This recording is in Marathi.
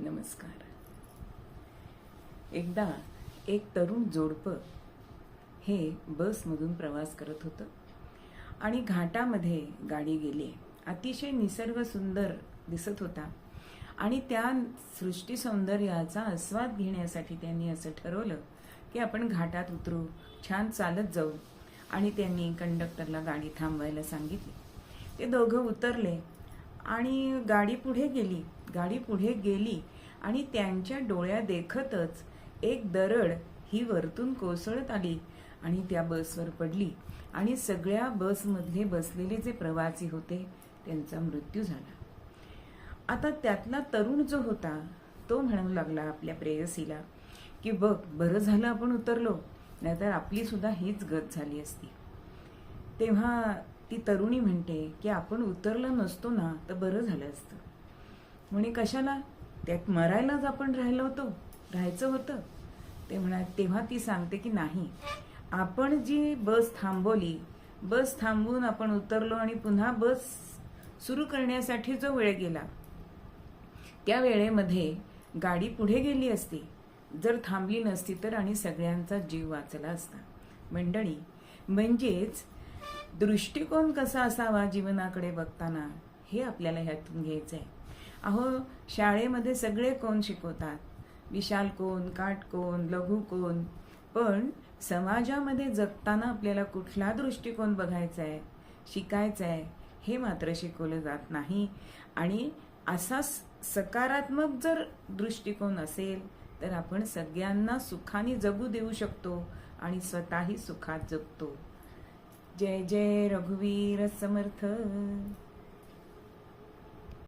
नमस्कार. एकदा एक तरुण जोडपं हे बसमधून प्रवास करत होतं आणि घाटामध्ये गाडी गेली. अतिशय निसर्ग सुंदर दिसत होता आणि त्या सृष्टी सौंदर्याचा आस्वाद घेण्यासाठी त्यांनी असं ठरवलं की आपण घाटात उतरू, छान चालत जाऊ. आणि त्यांनी कंडक्टरला गाडी थांबवायला सांगितली. ते दोघं उतरले आणि गाडी पुढे गेली आणि त्यांच्या डोळ्या देखतच एक दरड ही वरतून कोसळत आली आणि त्या बसवर पडली आणि सगळ्या बसमधले बसलेले जे प्रवासी होते त्यांचा मृत्यू झाला. आता त्यातला तरुण जो होता तो म्हणू लागला आपल्या प्रेयसीला की बघ, बरं झालं आपण उतरलो, नाहीतर आपली सुद्धा हीच गत झाली असती. तेव्हा ती तरुणी म्हणते की आपण उतरलो नसतो ना तर बरं झालं असतं. म्हणे कशाला, त्यात मरायलाच आपण राहायचं होतं. तेव्हा ती सांगते की नाही, आपण जी बस थांबवली, बस थांबवून आपण उतरलो आणि पुन्हा बस सुरू करण्यासाठी जो वेळ गेला त्या वेळेमध्ये गाडी पुढे गेली असती, जर थांबली नसती तर, आणि सगळ्यांचा जीव वाचला असता. मंडळी, म्हणजेच दृष्टिकोन कसा असावा जीवनाकडे बघताना हे आपल्याला ह्यातून घ्यायचं आहे. अहो, शाळेमध्ये सगळे कोण शिकवतात, विशाल कोण, काट कोण, लघु कोण, पण समाजामध्ये जगताना आपल्याला कुठला दृष्टिकोन बघायचा आहे, शिकायचा आहे हे मात्र शिकवलं जात नाही. आणि असा सकारात्मक जर दृष्टिकोन असेल तर आपण सगळ्यांना सुखाने जगू देऊ शकतो आणि स्वतःही सुखात जगतो. जय जय रघुवीर समर्थ.